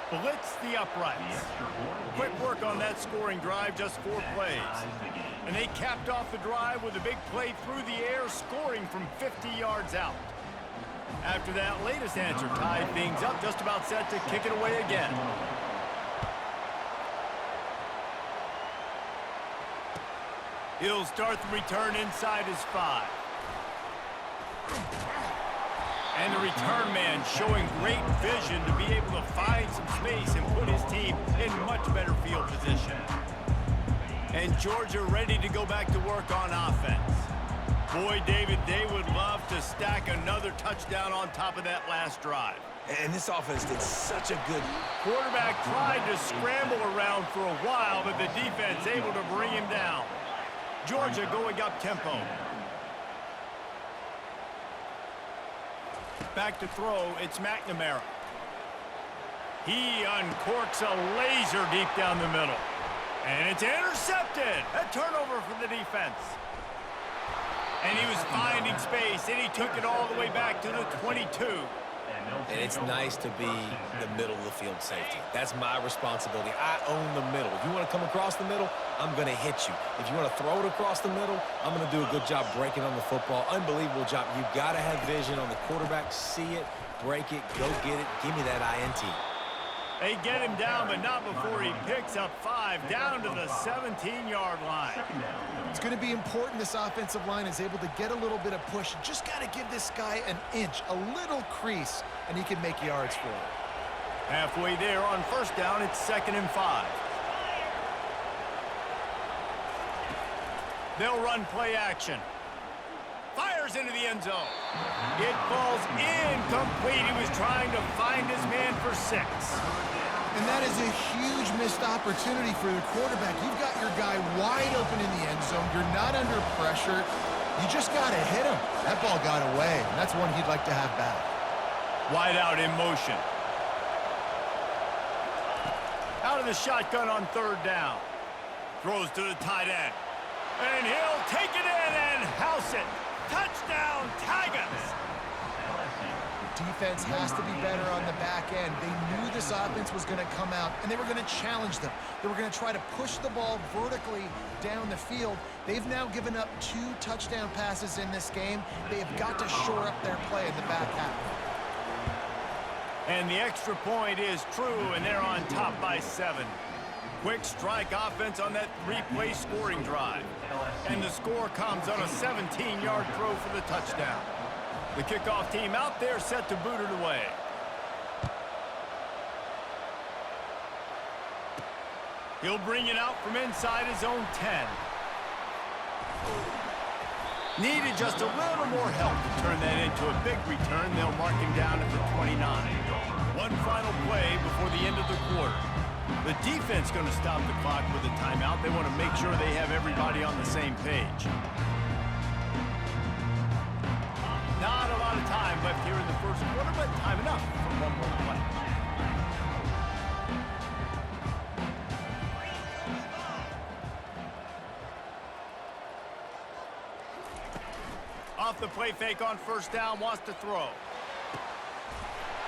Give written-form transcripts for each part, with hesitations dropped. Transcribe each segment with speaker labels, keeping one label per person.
Speaker 1: blitz the uprights. Quick work on that scoring drive, just 4 plays. And they capped off the drive with a big play through the air, scoring from 50 yards out. After that latest answer tied things up, just about set to kick it away again. He'll start the return inside his 5. And the return man showing great vision to be able to find some space and put his team in much better field position. And Georgia ready to go back to work on offense. Boy, David, they would love to stack another touchdown on top of that last drive.
Speaker 2: And this offense did such a good...
Speaker 1: Quarterback tried to scramble around for a while, but the defense able to bring him down. Georgia going up tempo. Back to throw, it's McNamara. He uncorks a laser deep down the middle. And it's intercepted. A turnover for the defense. And he was finding space, and he took it all the way back to the 22.
Speaker 2: And it's nice to be the middle of the field safety. That's my responsibility. I own the middle. If you want to come across the middle, I'm going to hit you. If you want to throw it across the middle, I'm going to do a good job breaking on the football. Unbelievable job. You've got to have vision on the quarterback. See it, break it, go get it. Give me that INT.
Speaker 1: They get him down, but not before he picks up 5 down to the 17-yard line.
Speaker 3: It's going to be important this offensive line is able to get a little bit of push. Just got to give this guy an inch, a little crease, and he can make yards for it.
Speaker 1: Halfway there on first down, it's 2nd and 5. They'll run play action. Fires into the end zone. It falls incomplete. He was trying to find his man for 6.
Speaker 3: And that is a huge missed opportunity for the quarterback. You've got your guy wide open in the end zone. You're not under pressure. You just got to hit him. That ball got away, and that's one he'd like to have back.
Speaker 1: Wide out in motion. Out of the shotgun on 3rd down. Throws to the tight end. And he'll take it in and house it. Touchdown, Tigers!
Speaker 3: Defense has to be better on the back end. They knew this offense was going to come out, and they were going to challenge them. They were going to try to push the ball vertically down the field. They've now given up 2 touchdown passes in this game. They have got to shore up their play in the back half.
Speaker 1: And the extra point is true, and they're on top by 7. Quick strike offense on that 3-play scoring drive. And the score comes on a 17-yard throw for the touchdown. The kickoff team out there set to boot it away. He'll bring it out from inside his own 10. Needed just a little more help to turn that into a big return. They'll mark him down at the 29. One final play before the end of the quarter. The defense going to stop the clock with a timeout. They want to make sure they have everybody on the same page. Not a lot of time left here in the first quarter, but time enough for one more play. Off the play fake on first down, wants to throw.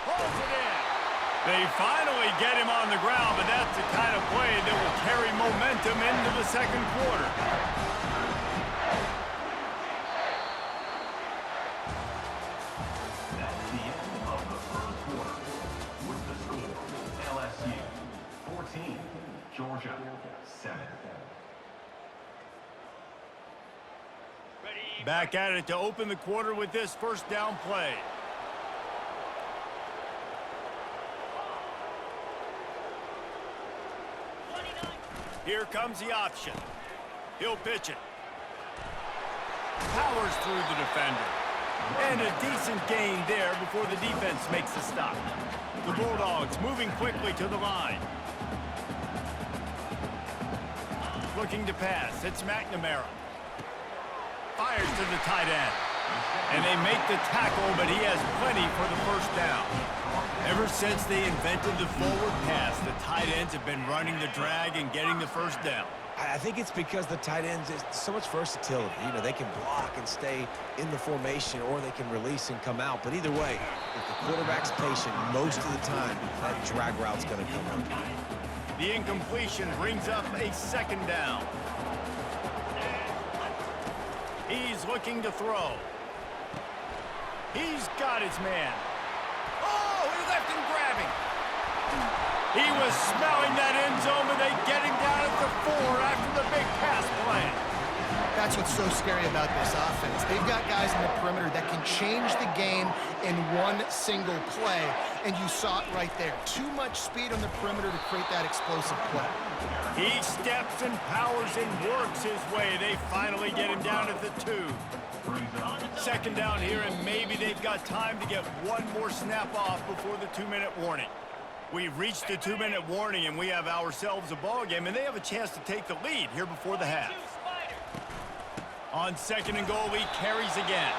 Speaker 1: Pulls it in. They finally get him on the ground, but that's the kind of play that will carry momentum into the second quarter.
Speaker 4: That's the end of the first quarter. With the score, LSU 14, Georgia 7.
Speaker 1: Back at it to open the quarter with this first down play. Here comes the option. He'll pitch it. Powers through the defender. And a decent gain there before the defense makes the stop. The Bulldogs moving quickly to the line. Looking to pass. It's McNamara. Fires to the tight end. And they make the tackle, but he has plenty for the first down. Ever since they invented the forward pass, the tight ends have been running the drag and getting the first down.
Speaker 2: I think it's because the tight ends, is so much versatility. You know, they can block and stay in the formation, or they can release and come out. But either way, if the quarterback's patient, most of the time, that drag route's going to come up.
Speaker 1: The incompletion brings up a second down. He's looking to throw. He's got his man. Oh, he left him grabbing. He was smelling that end zone, but they get him down at the 4 after the big pass play.
Speaker 3: That's what's so scary about this offense. They've got guys in the perimeter that can change the game in one single play, and you saw it right there. Too much speed on the perimeter to create that explosive play.
Speaker 1: He steps and powers and works his way. They finally get him down at the 2. Second down here, and maybe they've got time to get one more snap off before the 2-minute warning. We've reached the 2-minute warning, and we have ourselves a ball game, and they have a chance to take the lead here before the half. On second and goal, he carries again.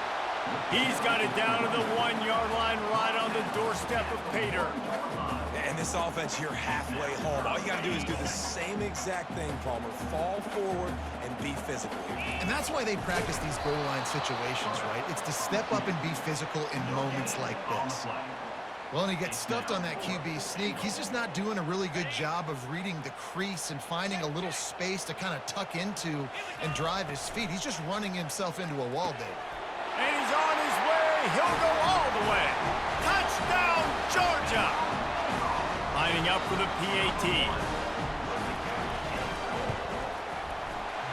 Speaker 1: He's got it down to the 1-yard line, right on the doorstep of Pater.
Speaker 2: And this offense, you're halfway home. All you got to do is do the same exact thing, Palmer. Fall forward and be physical.
Speaker 3: And that's why they practice these goal line situations, right? It's to step up and be physical in moments like this. Well, and he gets stuffed on that QB sneak. He's just not doing a really good job of reading the crease and finding a little space to kind of tuck into and drive his feet. He's just running himself into a wall, Dave.
Speaker 1: And he's on his way. He'll go all the way. Touchdown, Georgia! Lining up for the PAT.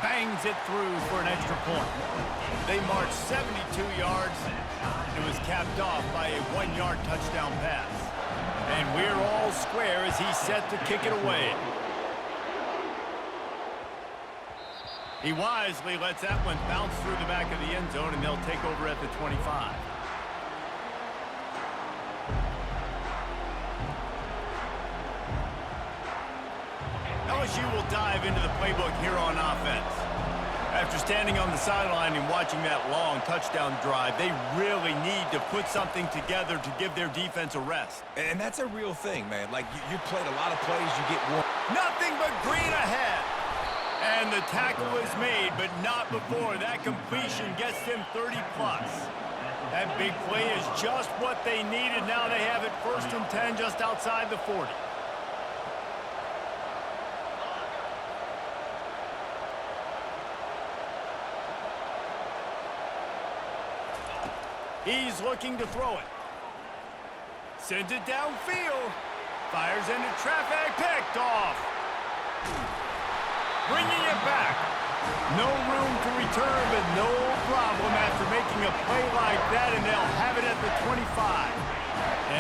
Speaker 1: Bangs it through for an extra point. They march 72 yards. It was capped off by a 1-yard touchdown pass. And we're all square as he's set to kick it away. He wisely lets that one bounce through the back of the end zone, and they'll take over at the 25. LSU will dive into the playbook here on offense. After standing on the sideline and watching that long touchdown drive, they really need to put something together to give their defense a rest.
Speaker 2: And that's a real thing, man. Like, you played a lot of plays, you get one.
Speaker 1: Nothing but green ahead. And the tackle is made, but not before that completion gets them 30-plus. That big play is just what they needed. Now they have it 1st and 10 just outside the 40. He's looking to throw it. Sends it downfield. Fires into traffic. Picked off. Bringing it back. No room to return, but no problem after making a play like that, and they'll have it at the 25.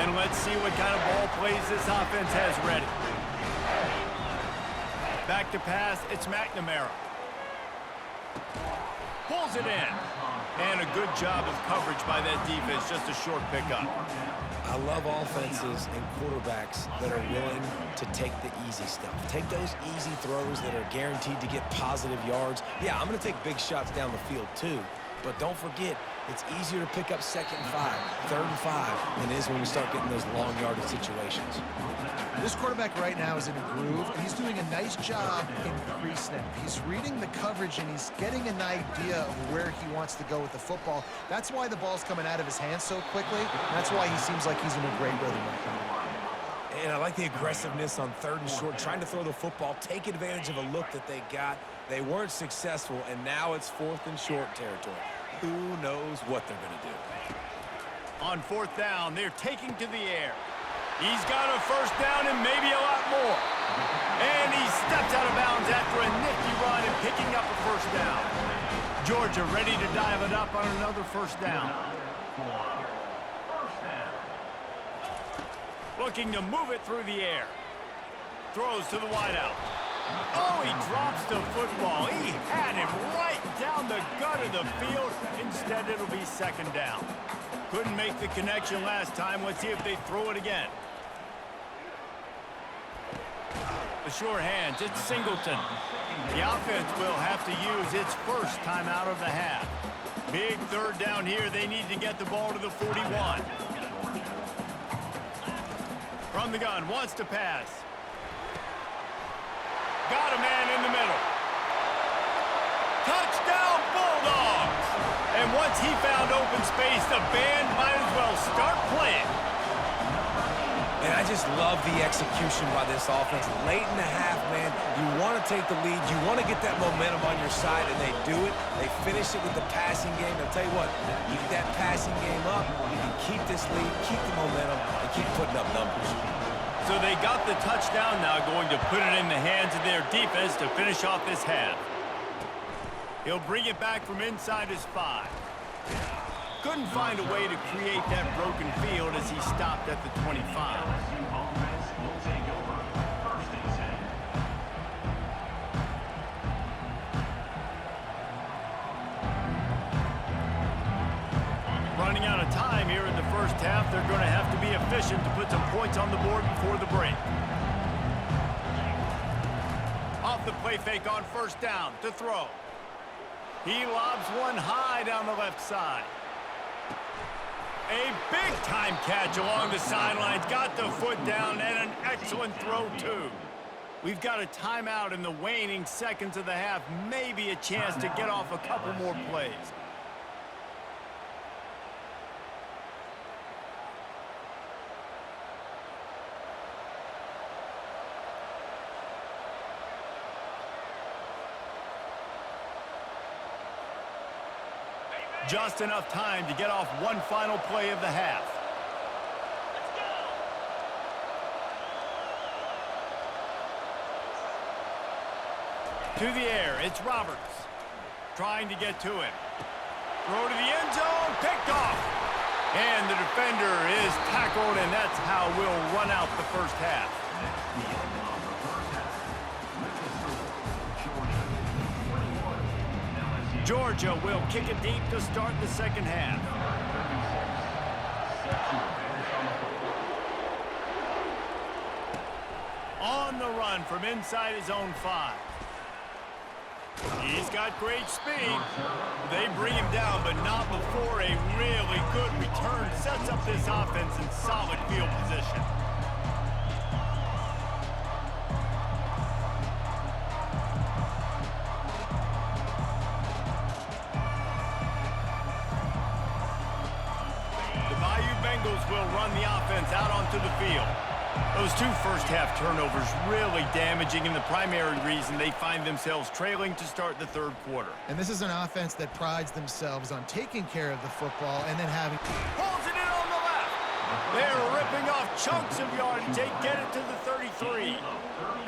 Speaker 1: And let's see what kind of ball plays this offense has ready. Back to pass, it's McNamara. Pulls it in. And a good job of coverage by that defense, just a short pickup.
Speaker 2: I love offenses and quarterbacks that are willing to take the easy stuff. Take those easy throws that are guaranteed to get positive yards. Yeah, I'm going to take big shots down the field too, but don't forget, it's easier to pick up 2nd and 5, 3rd and 5 than it is when we start getting those long yardage situations.
Speaker 3: This quarterback right now is in a groove, and he's doing a nice job in pre-snap. He's reading the coverage, and he's getting an idea of where he wants to go with the football. That's why the ball's coming out of his hands so quickly. That's why he seems like he's in a great rhythm right now.
Speaker 2: And I like the aggressiveness on 3rd and short, trying to throw the football, take advantage of a look that they got. They weren't successful, and now it's 4th and short territory. Who knows what they're going to do?
Speaker 1: On 4th down, they're taking to the air. He's got a 1st down and maybe a lot more. And he steps out of bounds after a nifty run and picking up a 1st down. Georgia ready to dial it up on another 1st down. Looking to move it through the air. Throws to the wideout. Oh, he drops the football. He had him right down the gut of the field. Instead, it'll be 2nd down. Couldn't make the connection last time. Let's see if they throw it again. The sure hands, it's Singleton. The offense will have to use its 1st time out of the half. Big 3rd down here. They need to get the ball to the 41. From the gun, wants to pass. Got a man in the middle. Touchdown, Bulldogs! And once he found open space, the band might as well start playing.
Speaker 2: And I just love the execution by this offense. Late in the half, man, you want to take the lead. You want to get that momentum on your side, and they do it. They finish it with the passing game. I'll tell you what, keep that passing game up. You can keep this lead, keep the momentum, and keep putting up numbers.
Speaker 1: So they got the touchdown, now going to put it in the hands of their defense to finish off this half. He'll bring it back from inside his 5. Couldn't find a way to create that broken field as he stopped at the 25.
Speaker 4: LSU offense will take over. First and 10.
Speaker 1: Running out of time here in the first half, they're going to have to be efficient to put some points on the board before the break. Off the play fake on first down to throw. He lobs one high down the left side. A big-time catch along the sidelines. Got the foot down and an excellent throw, too. We've got a timeout in the waning seconds of the half. Maybe a chance to get off a couple more plays. Just enough time to get off one final play of the half. To the air, it's Roberts. Trying to get to him. Throw to the end zone, picked off. And the defender is tackled, and that's how we'll run out the first half. Georgia will kick it deep to start the second half. On the run from inside his own 5. He's got great speed. They bring him down, but not before a really good return sets up this offense in solid field position. Will run the offense out onto the field. Those 2 first-half turnovers really damaging, and the primary reason they find themselves trailing to start the third quarter.
Speaker 3: And this is an offense that prides themselves on taking care of the football and then having...
Speaker 1: Pulls it in on the left. They're ripping off chunks of yardage. They get it to the 33.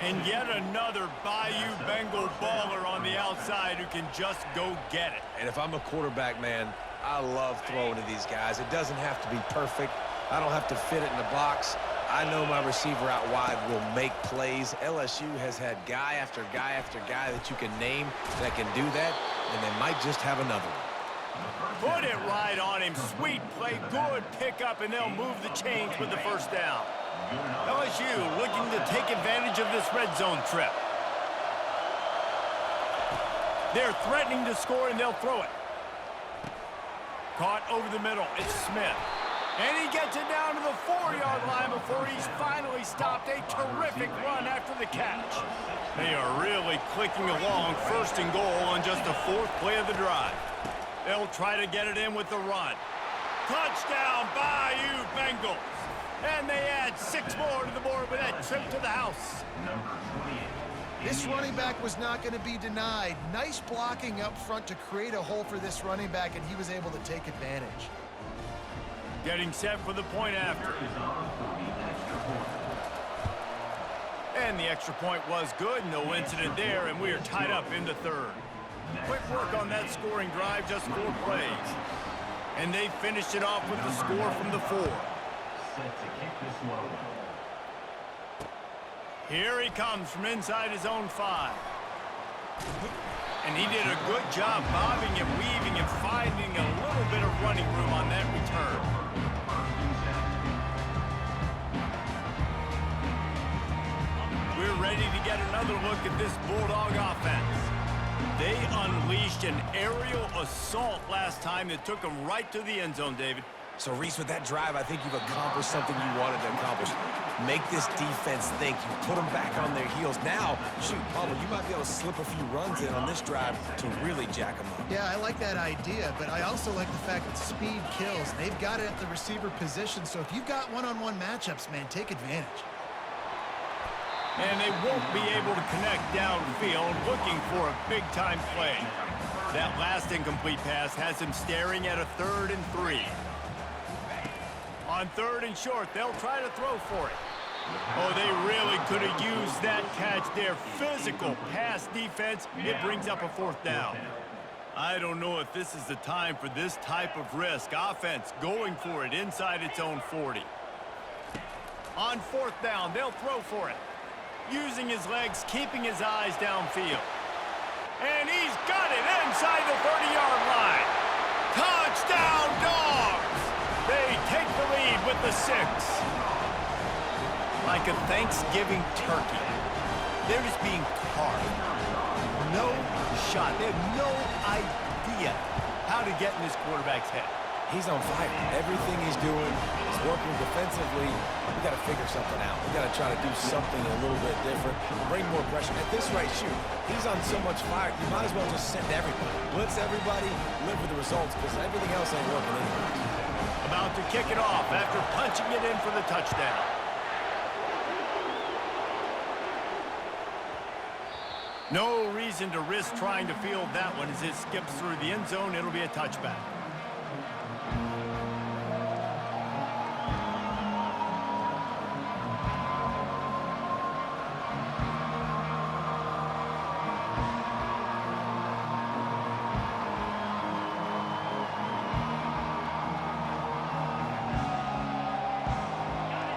Speaker 1: And yet another Bayou Bengal baller on the outside who can just go get it.
Speaker 2: And if I'm a quarterback, man, I love throwing to these guys. It doesn't have to be perfect. I don't have to fit it in the box. I know my receiver out wide will make plays. LSU has had guy after guy after guy that you can name that can do that, and they might just have another one.
Speaker 1: Put it right on him. Sweet play, good pickup, and they'll move the chains with the first down. LSU looking to take advantage of this red zone trip. They're threatening to score, and they'll throw it. Caught over the middle. It's Smith. And he gets it down to the 4-yard line before he's finally stopped. A terrific run after the catch. They are really clicking along, first and goal on just the 4th play of the drive. They'll try to get it in with the run. Touchdown, Bayou Bengals. And they add 6 more to the board with that trip to the house.
Speaker 3: This running back was not going to be denied. Nice blocking up front to create a hole for this running back, and he was able to take advantage.
Speaker 1: Getting set for the point after. And the extra point was good. No incident there, and we are tied up in the 3rd. Quick work on that scoring drive, just 4 plays. And they finished it off with the score from the 4.
Speaker 4: Set to kick this one.
Speaker 1: Here he comes from inside his own 5. And he did a good job bobbing and weaving and finding a little bit of running room on that return. We're ready to get another look at this Bulldog offense. They unleashed an aerial assault last time that took them right to the end zone, David.
Speaker 2: So, Reese, with that drive, I think you've accomplished something you wanted to accomplish. Make this defense think. You put them back on their heels. Now, shoot, Palmer, you might be able to slip a few runs in on this drive to really jack them up.
Speaker 3: Yeah, I like that idea, but I also like the fact that speed kills. They've got it at the receiver position, so if you've got one-on-one matchups, man, take advantage.
Speaker 1: And they won't be able to connect downfield, looking for a big-time play. That last incomplete pass has him staring at a 3rd and 3. On 3rd and short, they'll try to throw for it. Oh, they really could have used that catch there. Physical pass defense. It brings up a 4th down. I don't know if this is the time for this type of risk. Offense going for it inside its own 40. On 4th down, they'll throw for it. Using his legs, keeping his eyes downfield. And he's got it inside the 30-yard line. Touchdown, Dogs! They take the lead with the 6. Like a Thanksgiving turkey, they're just being carved. No shot. They have no idea how to get in this quarterback's head.
Speaker 2: He's on fire. Everything he's doing is working defensively. We got to figure something out. We got to try to do something a little bit different, bring more pressure. At this rate, shoot, he's on so much fire, you might as well just send everybody. Blitz everybody, live with the results, because everything else ain't working anyway.
Speaker 1: About to kick it off after punching it in for the touchdown. No reason to risk trying to field that one as it skips through the end zone. It'll be a touchback.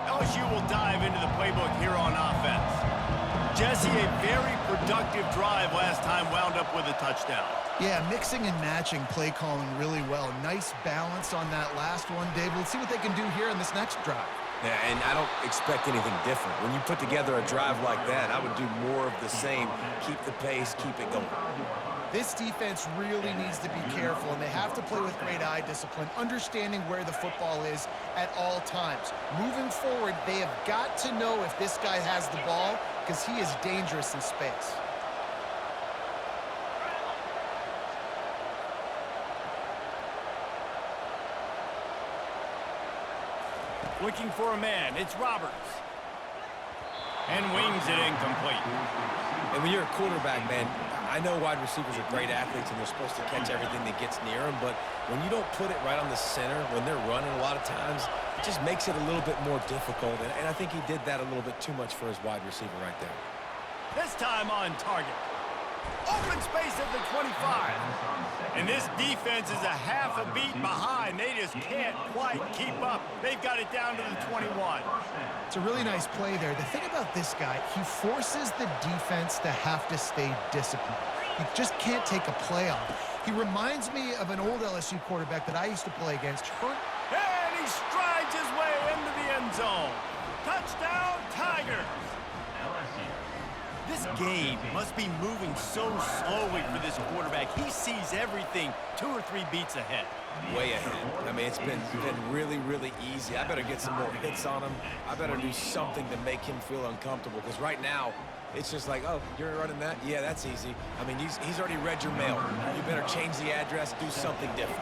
Speaker 1: LSU will dive into the playbook here on offense. Jesse, a very productive drive last time, wound up with a touchdown.
Speaker 3: Yeah, mixing and matching play calling really well. Nice balance on that last one, Dave. Let's see what they can do here in this next drive.
Speaker 2: Yeah, and I don't expect anything different. When you put together a drive like that, I would do more of the same. Keep the pace, keep it going.
Speaker 3: This defense really needs to be careful, and they have to play with great eye discipline, understanding where the football is at all times. Moving forward, they have got to know if this guy has the ball, because he is dangerous in space.
Speaker 1: Looking for a man, it's Roberts. And wings it incomplete.
Speaker 2: And when you're a quarterback, man, I know wide receivers are great athletes and they're supposed to catch everything that gets near them, but when you don't put it right on the center, when they're running a lot of times, it just makes it a little bit more difficult. And I think he did that a little bit too much for his wide receiver right there.
Speaker 1: This time on target. Open space at the 25. And this defense is a half a beat behind. They just can't quite keep up. They've got it down to the 21.
Speaker 3: It's a really nice play there. The thing about this guy, he forces the defense to have to stay disciplined. You just can't take a play off. He reminds me of an old LSU quarterback that I used to play against.
Speaker 1: And he strides his way into the end zone. Touchdown, Tigers. This game must be moving so slowly for this quarterback. He sees everything 2 or 3 beats ahead.
Speaker 2: Way ahead. I mean, it's been really, really easy. I better get some more hits on him. I better do something to make him feel uncomfortable, because right now, it's just like, oh, you're running that? Yeah, that's easy. I mean, he's already read your mail. You better change the address, do something different.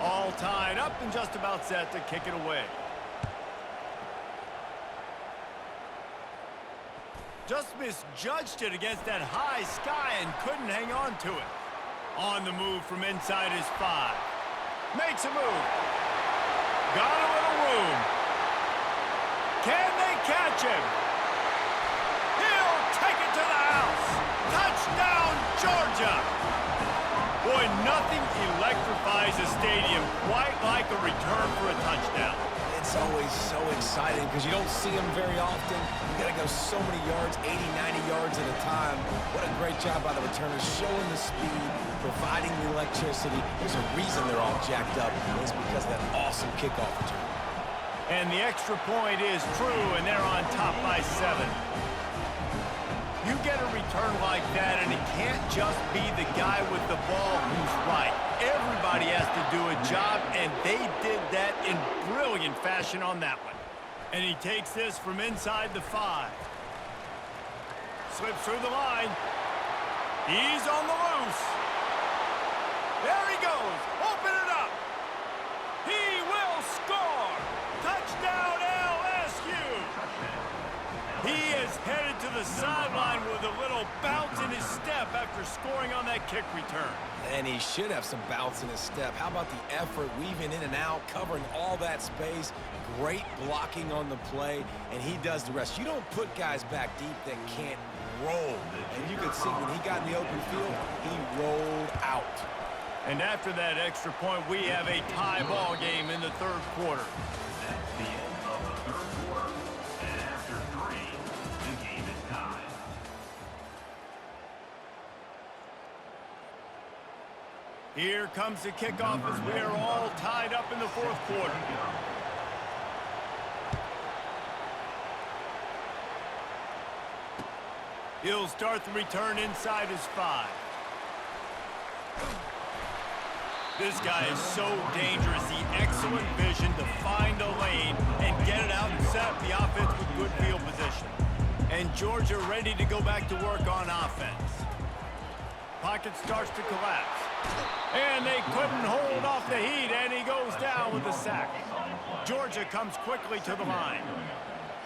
Speaker 1: All tied up and just about set to kick it away. Just misjudged it against that high sky and couldn't hang on to it. On the move from inside his 5. Makes a move. Got a little room. Can they catch him? He'll take it to the house. Touchdown, Georgia. Boy, nothing electrifies a stadium quite like a return for a touchdown.
Speaker 2: It's always so exciting because you don't see them very often. You got to go so many yards, 80, 90 yards at a time. What a great job by the returners, showing the speed, providing the electricity. There's a reason they're all jacked up. It's because of that awesome kickoff return.
Speaker 1: And the extra point is true, and they're on top by 7. You get a return like that, and it can't just be the guy with the ball who's right. Everybody has to do a job, and they did that in brilliant fashion on that one. And he takes this from inside the 5. Slips through the line. He's on the loose. There he goes. Open it up. He will score. Touchdown LSU. He is headed to the sideline with a little bounce in his step after scoring on that kick return.
Speaker 2: And he should have some bounce in his step. How about the effort, weaving in and out, covering all that space, great blocking on the play, and he does the rest. You don't put guys back deep that can't roll. And you could see when he got in the open field, he rolled out.
Speaker 1: And after that extra point, we have a tie ball game in the third quarter.
Speaker 4: That's the end of the third quarter. And after 3, the game is tied.
Speaker 1: Here comes the kickoff as we are all tied up in the fourth quarter. He'll start the return inside his 5. This guy is so dangerous. The excellent vision to find a lane and get it out and set up the offense with good field position. And Georgia ready to go back to work on offense. Pocket starts to collapse. And they couldn't hold off the heat, and he goes down with a sack. Georgia comes quickly to the line.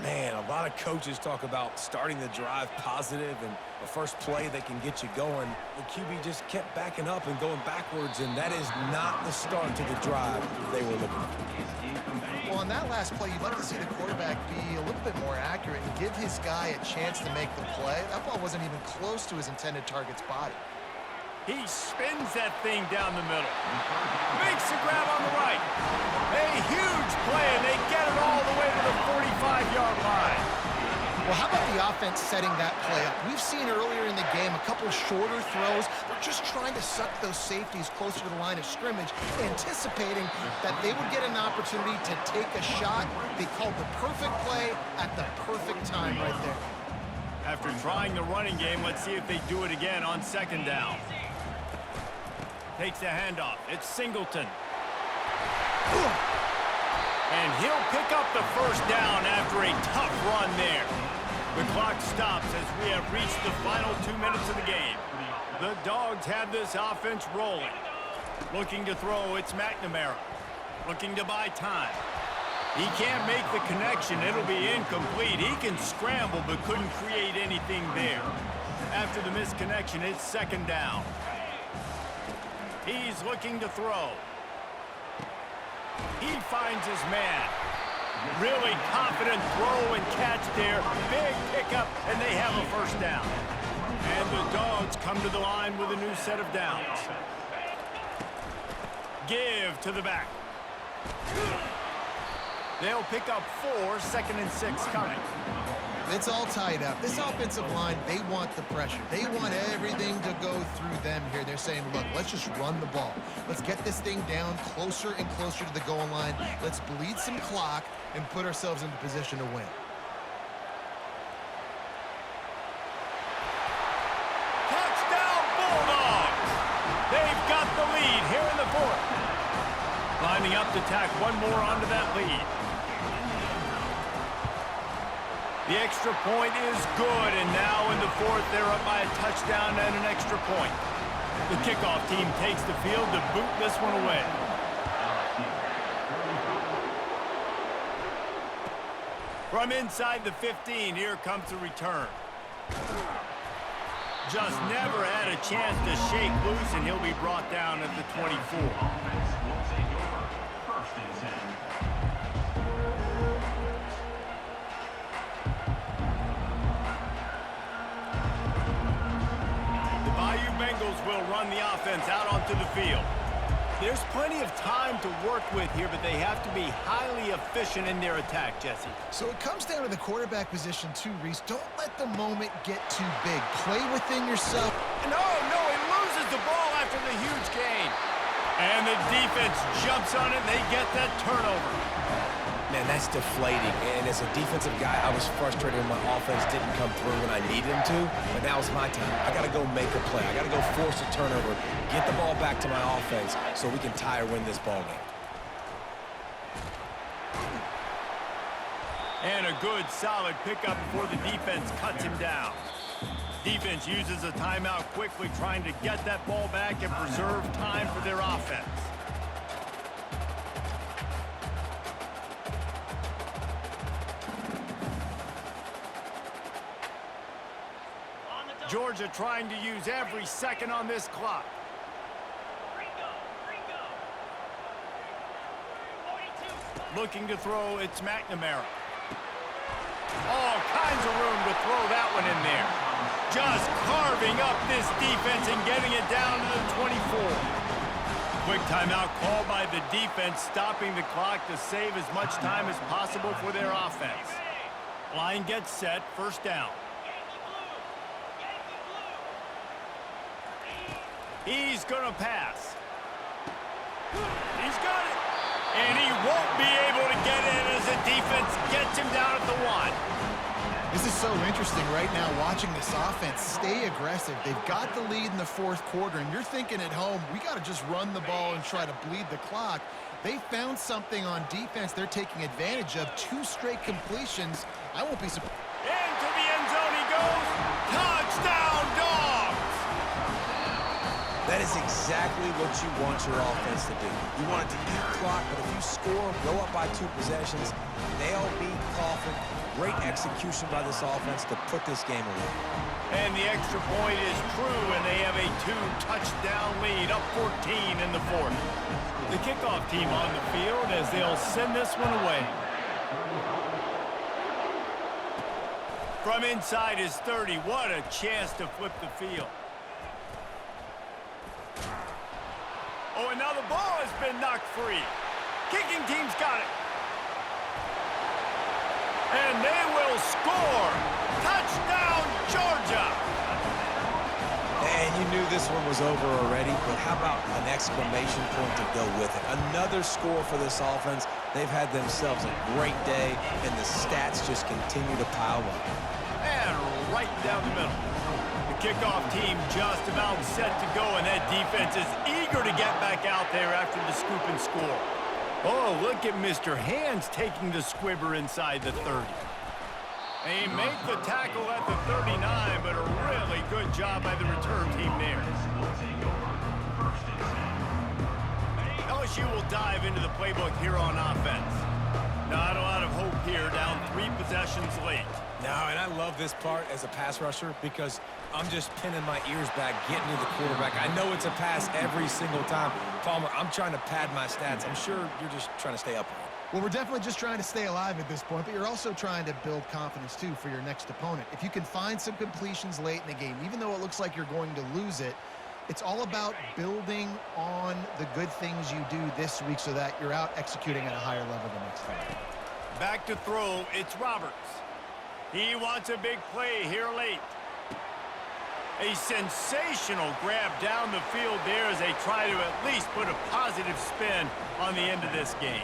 Speaker 2: Man, a lot of coaches talk about starting the drive positive and the first play that can get you going. The QB just kept backing up and going backwards, and that is not the start to the drive they were looking for.
Speaker 3: Well, on that last play, you'd like to see the quarterback be a little bit more accurate and give his guy a chance to make the play. That ball wasn't even close to his intended target's body.
Speaker 1: He spins that thing down the middle. Makes the grab on the right. A huge play, and they get it all the way to the 45-yard line.
Speaker 3: Well, how about the offense setting that play up? We've seen earlier in the game a couple shorter throws. They're just trying to suck those safeties closer to the line of scrimmage, anticipating that they would get an opportunity to take a shot. They called the perfect play at the perfect time right there.
Speaker 1: After trying the running game, let's see if they do it again on second down. Takes the handoff. It's Singleton. And he'll pick up the first down after a tough run there. The clock stops as we have reached the final 2 minutes of the game. The Dogs have this offense rolling. Looking to throw, it's McNamara. Looking to buy time. He can't make the connection. It'll be incomplete. He can scramble but couldn't create anything there. After the misconnection, it's second down. He's looking to throw. He finds his man. Really confident throw and catch there. Big pickup, and they have a first down. And the Dogs come to the line with a new set of downs. Give to the back. They'll pick up 4, 2nd and 6 coming.
Speaker 3: It's all tied up. This offensive line, they want the pressure. They want everything to go through them here. They're saying, look, let's just run the ball. Let's get this thing down closer and closer to the goal line. Let's bleed some clock and put ourselves into position to win.
Speaker 1: Touchdown Bulldogs! They've got the lead here in the fourth. Lining up to tack one more onto that lead. The extra point is good, and now in the fourth, they're up by a touchdown and an extra point. The kickoff team takes the field to boot this one away. From inside the 15, here comes the return. Just never had a chance to shake loose, and he'll be brought down at the 24.
Speaker 4: Offense will take over. 1st and 10.
Speaker 1: Bengals will run the offense out onto the field. There's plenty of time to work with here, but they have to be highly efficient in their attack, Jesse.
Speaker 3: So it comes down to the quarterback position too, Reese. Don't let the moment get too big. Play within yourself.
Speaker 1: No, he loses the ball after the huge gain. And the defense jumps on it, and they get that turnover.
Speaker 2: Man, that's deflating. And as a defensive guy, I was frustrated when my offense didn't come through when I needed him to. But now it's my time. I got to go make a play. I got to go force a turnover, get the ball back to my offense so we can tie or win this ball game.
Speaker 1: And a good, solid pickup before the defense cuts him down. Defense uses a timeout quickly, trying to get that ball back and preserve time for their offense. Georgia trying to use every second on this clock. Looking to throw, it's McNamara. All kinds of room to throw that one in there. Just carving up this defense and getting it down to the 24. Quick timeout called by the defense, stopping the clock to save as much time as possible for their offense. Line gets set, first down. He's going to pass. He's got it. And he won't be able to get in as the defense gets him down at the 1.
Speaker 3: This is so interesting right now, watching this offense stay aggressive. They've got the lead in the fourth quarter, and you're thinking at home, we got to just run the ball and try to bleed the clock. They found something on defense they're taking advantage of. 2 straight completions. I won't be surprised.
Speaker 1: Into the end zone he goes. Touchdown, Dogs!
Speaker 2: That is exactly what you want your offense to do. You want it to eat clock, but if you score, go up by 2 possessions, nail beat Coffin. Great execution by this offense to put this game away.
Speaker 1: And the extra point is true, and they have a 2-touchdown lead, up 14 in the fourth. The kickoff team on the field as they'll send this one away. From inside his 30, what a chance to flip the field. Oh, and now the ball has been knocked free. Kicking team's got it. And they will score. Touchdown, Georgia.
Speaker 2: And you knew this one was over already, but how about an exclamation point to go with it? Another score for this offense. They've had themselves a great day, and the stats just continue to pile up.
Speaker 1: And right down the middle. The kickoff team just about set to go, and that defense is eager to get back out there after the scoop and score. Oh, look at Mr. Hands taking the squibber inside the 30. They make the tackle at the 39, but a really good job by the return team there. LSU will dive into the playbook here on offense. Not a lot of hope here, down 3 possessions late.
Speaker 2: No, and I love this part as a pass rusher because I'm just pinning my ears back, getting to the quarterback. I know it's a pass every single time. Palmer, I'm trying to pad my stats. I'm sure you're just trying to stay upright.
Speaker 3: Well, we're definitely just trying to stay alive at this point, but you're also trying to build confidence, too, for your next opponent. If you can find some completions late in the game, even though it looks like you're going to lose it, it's all about building on the good things you do this week so that you're out executing at a higher level the next time.
Speaker 1: Back to throw, it's Roberts. He wants a big play here late. A sensational grab down the field there as they try to at least put a positive spin on the end of this game.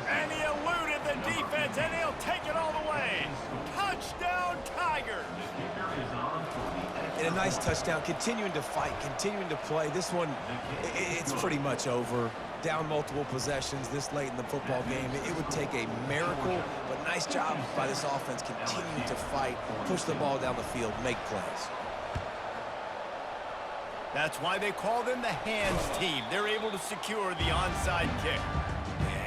Speaker 1: And he eluded the defense, and he'll take it all the way. Touchdown, Tigers!
Speaker 2: And a nice touchdown, continuing to fight, continuing to play. This one, it's pretty much over. Down multiple possessions this late in the football game. It would take a miracle, but nice job by this offense continuing to fight, push the ball down the field, make plays.
Speaker 1: That's why they call them the hands team. They're able to secure the onside kick.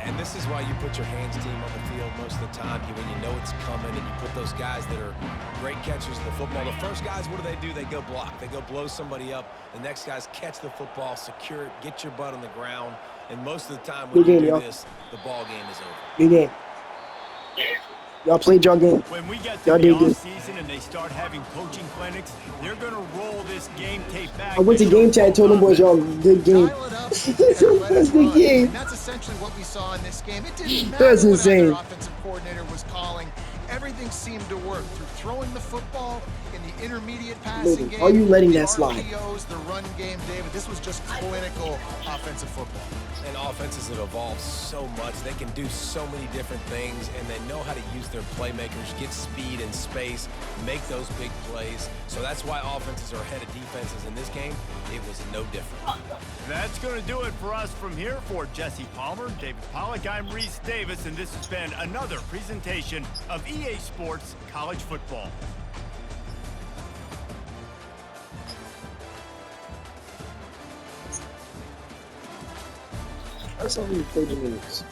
Speaker 2: And this is why you put your hands team on the field most of the time when you know it's coming, and you put those guys that are great catchers of the football. The first guys, what do? They go block. They go blow somebody up. The next guys catch the football, secure it, get your butt on the ground. And most of the time when you do this, the ball game is over.
Speaker 5: Good game. Y'all played y'all game.
Speaker 1: When we get to the offseason and they start having coaching clinics, they're going to roll this game tape back.
Speaker 5: I went to game chat and told them boys, y'all, good game.
Speaker 3: That's the game. And that's essentially what we saw in this game. It didn't matter what their offensive coordinator was calling. everything seemed to work through throwing the football in the intermediate passing game.
Speaker 5: Are you letting
Speaker 3: the
Speaker 5: that slide?
Speaker 3: RPOs, the run game, David. This was just clinical offensive football.
Speaker 2: And offenses have evolved so much. They can do so many different things, and they know how to use their playmakers, get speed and space, make those big plays. So that's why offenses are ahead of defenses in this game. It was no different.
Speaker 1: That's going to do it for us from here. For Jesse Palmer, David Pollack, I'm Reese Davis, and this has been another presentation of EA Sports College Football.
Speaker 5: That's only 30 minutes.